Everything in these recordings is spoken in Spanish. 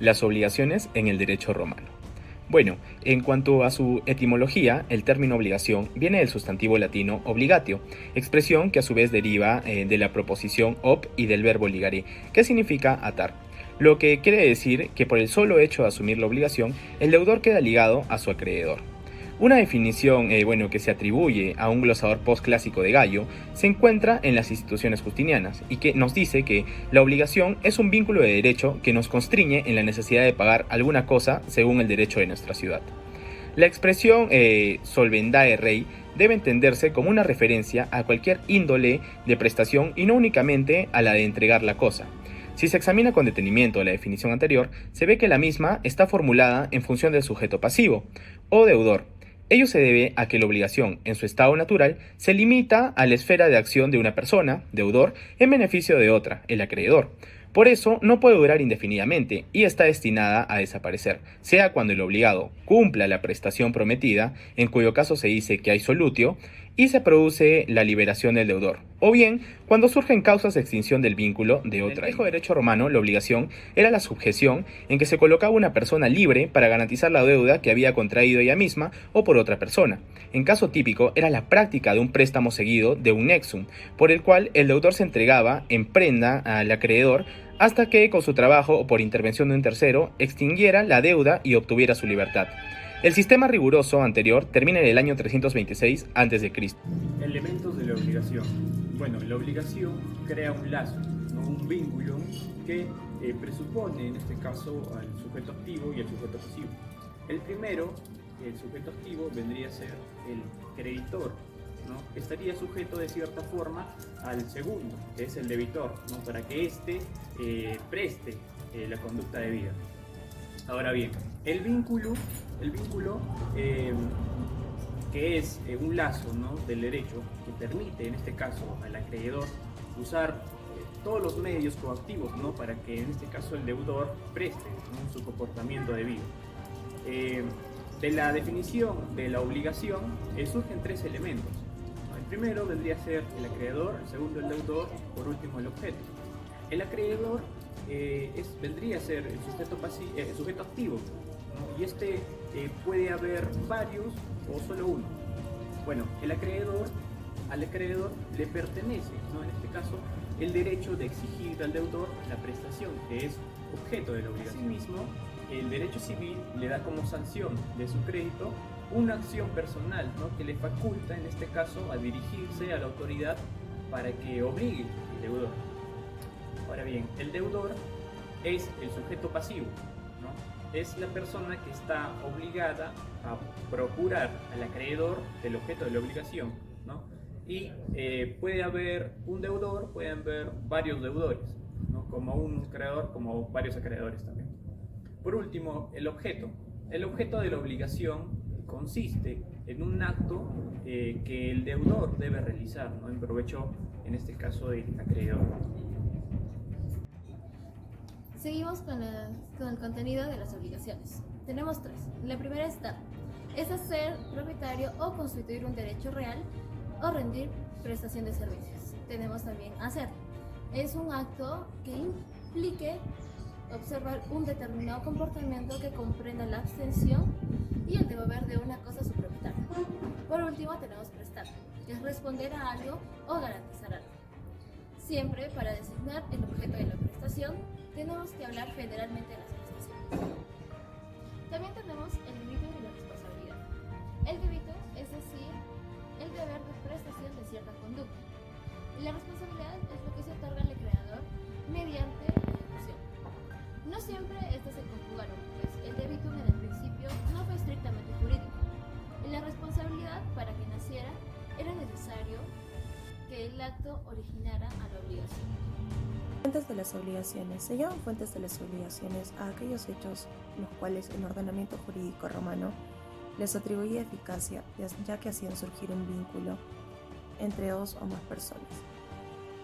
Las obligaciones en el derecho romano. Bueno, en cuanto a su etimología, el término obligación viene del sustantivo latino obligatio, expresión que a su vez deriva de la proposición ob y del verbo ligare, que significa atar. Lo que quiere decir que por el solo hecho de asumir la obligación, el deudor queda ligado a su acreedor. Una definición que se atribuye a un glosador postclásico de Gallo se encuentra en las instituciones justinianas y que nos dice que la obligación es un vínculo de derecho que nos constriñe en la necesidad de pagar alguna cosa según el derecho de nuestra ciudad. La expresión solvendae rei debe entenderse como una referencia a cualquier índole de prestación y no únicamente a la de entregar la cosa. Si se examina con detenimiento la definición anterior, se ve que la misma está formulada en función del sujeto pasivo, o deudor. Ello se debe a que la obligación, en su estado natural, se limita a la esfera de acción de una persona, deudor, en beneficio de otra, el acreedor. Por eso no puede durar indefinidamente y está destinada a desaparecer, sea cuando el obligado cumpla la prestación prometida, en cuyo caso se dice que hay solutio, y se produce la liberación del deudor, o bien cuando surgen causas de extinción del vínculo de otra. En el viejo derecho romano, la obligación era la subjeción en que se colocaba una persona libre para garantizar la deuda que había contraído ella misma o por otra persona. En caso típico, era la práctica de un préstamo seguido de un nexum, por el cual el deudor se entregaba en prenda al acreedor hasta que, con su trabajo o por intervención de un tercero, extinguiera la deuda y obtuviera su libertad. El sistema riguroso anterior termina en el año 326 a.C. Elementos de la obligación. Bueno, la obligación crea un lazo, ¿no? Un vínculo que presupone en este caso al sujeto activo y al sujeto pasivo. El primero, el sujeto activo, vendría a ser el creditor, ¿no? Estaría sujeto de cierta forma al segundo, que es el debitor, ¿no? Para que éste preste la conducta debida. Ahora bien, el vínculo que es un lazo, ¿no?, del derecho que permite en este caso al acreedor usar todos los medios coactivos, ¿no?, para que en este caso el deudor preste, ¿no?, su comportamiento debido. De la definición de la obligación surgen tres elementos, ¿no? El primero vendría a ser el acreedor, el segundo el deudor, por último el objeto. El acreedor vendría a ser el sujeto activo, ¿no? Y puede haber varios o solo uno. Bueno, al acreedor le pertenece, ¿no?, en este caso, el derecho de exigir al deudor la prestación, que es objeto de la obligación. Asimismo, el derecho civil le da como sanción de su crédito una acción personal, ¿no?, que le faculta, en este caso, a dirigirse a la autoridad para que obligue al deudor. Ahora bien, el deudor es el sujeto pasivo, ¿no? Es la persona que está obligada a procurar al acreedor del objeto de la obligación, ¿no? Y puede haber un deudor, pueden haber varios deudores, ¿no?, como un acreedor, como varios acreedores también. Por último, el objeto. El objeto de la obligación consiste en un acto que el deudor debe realizar, ¿no?, en provecho, en este caso, del acreedor. Seguimos con el contenido de las obligaciones. Tenemos tres. La primera es hacer propietario o constituir un derecho real o rendir prestación de servicios. Tenemos también hacer. Es un acto que implique observar un determinado comportamiento que comprenda la abstención y el devolver de una cosa a su propietario. Por último tenemos prestar, que es responder a algo o garantizar algo. Siempre para designar el objeto de la prestación tenemos que hablar generalmente de las prestaciones. También tenemos el débito y la responsabilidad. El débito, es decir, el deber de prestación de cierta conducta. Y la responsabilidad es lo que se otorga al creador mediante la ejecución. No siempre estas se conjugaron, pues el débito en el principio no fue estrictamente jurídico. Y la responsabilidad, para que naciera, era necesario que el acto originara a la obligación. Fuentes de las obligaciones. Se llaman fuentes de las obligaciones a aquellos hechos los cuales el ordenamiento jurídico romano les atribuía eficacia, ya que hacían surgir un vínculo entre dos o más personas.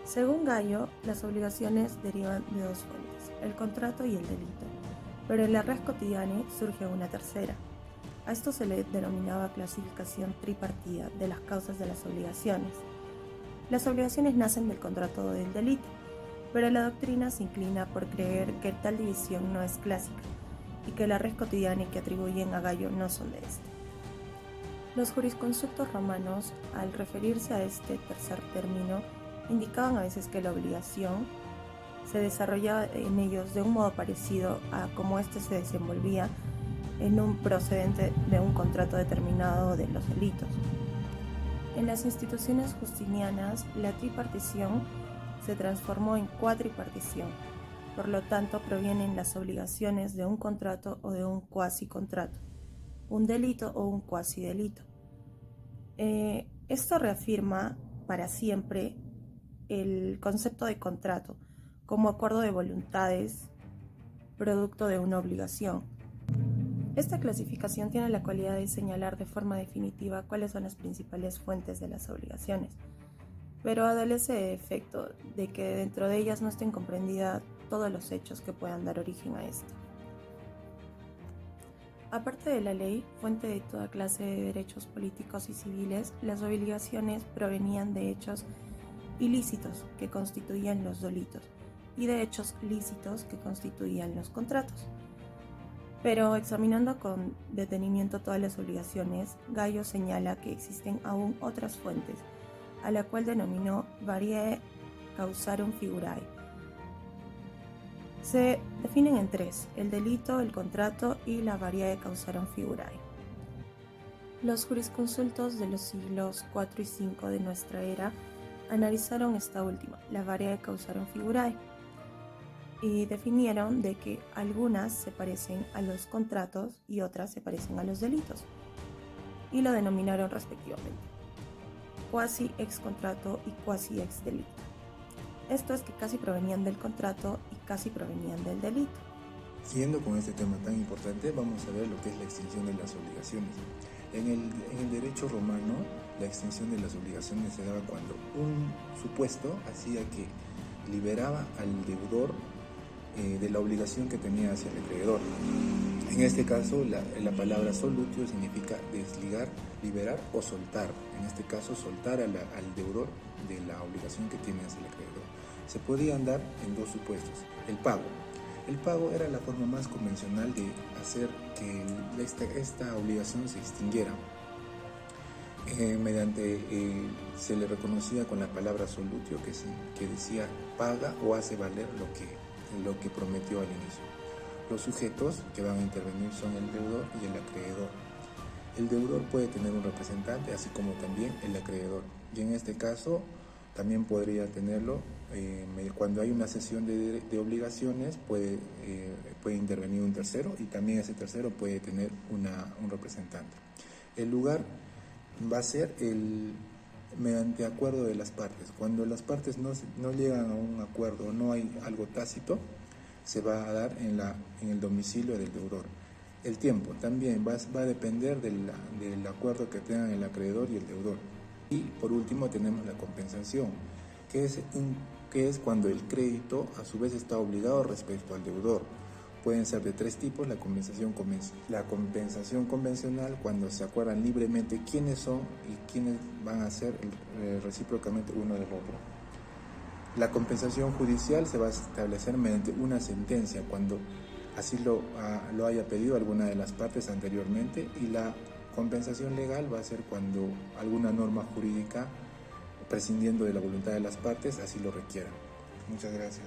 Según Gallo, las obligaciones derivan de dos fuentes, el contrato y el delito, pero en la res quotidiana surge una tercera. A esto se le denominaba clasificación tripartida de las causas de las obligaciones. Las obligaciones nacen del contrato o del delito. pero la doctrina se inclina por creer que tal división no es clásica y que la res cotidiana que atribuyen a Gallo no son de este. Los jurisconsultos romanos, al referirse a este tercer término, indicaban a veces que la obligación se desarrollaba en ellos de un modo parecido a cómo éste se desenvolvía en un procedente de un contrato determinado de los delitos. En las instituciones justinianas, la tripartición se transformó en cuatripartición, por lo tanto provienen las obligaciones de un contrato o de un cuasi-contrato, un delito o un cuasi-delito. Esto reafirma para siempre el concepto de contrato como acuerdo de voluntades producto de una obligación. Esta clasificación tiene la cualidad de señalar de forma definitiva cuáles son las principales fuentes de las obligaciones, pero adolece de efecto de que dentro de ellas no estén comprendidas todos los hechos que puedan dar origen a esto. Aparte de la ley, fuente de toda clase de derechos políticos y civiles, las obligaciones provenían de hechos ilícitos que constituían los delitos y de hechos lícitos que constituían los contratos. Pero examinando con detenimiento todas las obligaciones, Gallo señala que existen aún otras fuentes, a la cual denominó variae causarum figurae. Se definen en tres: el delito, el contrato y la variae causarum figurae. Los jurisconsultos de los siglos IV y V de nuestra era analizaron esta última, la variae causarum figurae, y definieron de que algunas se parecen a los contratos y otras se parecen a los delitos, y lo denominaron respectivamente quasi ex contrato y quasi ex delito. Esto es que casi provenían del contrato y casi provenían del delito. Siguiendo con este tema tan importante, vamos a ver lo que es la extinción de las obligaciones. En el derecho romano, la extinción de las obligaciones se daba cuando un supuesto hacía que liberaba al deudor de la obligación que tenía hacia el acreedor. En este caso, la palabra solutio significa desligar, liberar o soltar. En este caso, soltar al deudor de la obligación que tiene hacia el acreedor. Se podían dar en dos supuestos. El pago. El pago era la forma más convencional de hacer que esta obligación se extinguiera. Se le reconocía con la palabra solutio, que decía paga o hace valer lo que prometió al inicio. Los sujetos que van a intervenir son el deudor y el acreedor. El deudor puede tener un representante, así como también el acreedor. Y en este caso también podría tenerlo cuando hay una cesión de obligaciones, puede intervenir un tercero, y también ese tercero puede tener un representante. El lugar va a ser mediante acuerdo de las partes. Cuando las partes no llegan a un acuerdo, no hay algo tácito, se va a dar en el domicilio del deudor. El tiempo también va a depender del acuerdo que tengan el acreedor y el deudor. Y por último tenemos la compensación, que es cuando el crédito a su vez está obligado respecto al deudor. Pueden ser de tres tipos: la compensación convencional, cuando se acuerdan libremente quiénes son y quiénes van a ser recíprocamente uno del otro. La compensación judicial se va a establecer mediante una sentencia, cuando así lo haya pedido alguna de las partes anteriormente, y la compensación legal va a ser cuando alguna norma jurídica, prescindiendo de la voluntad de las partes, así lo requiera. Muchas gracias.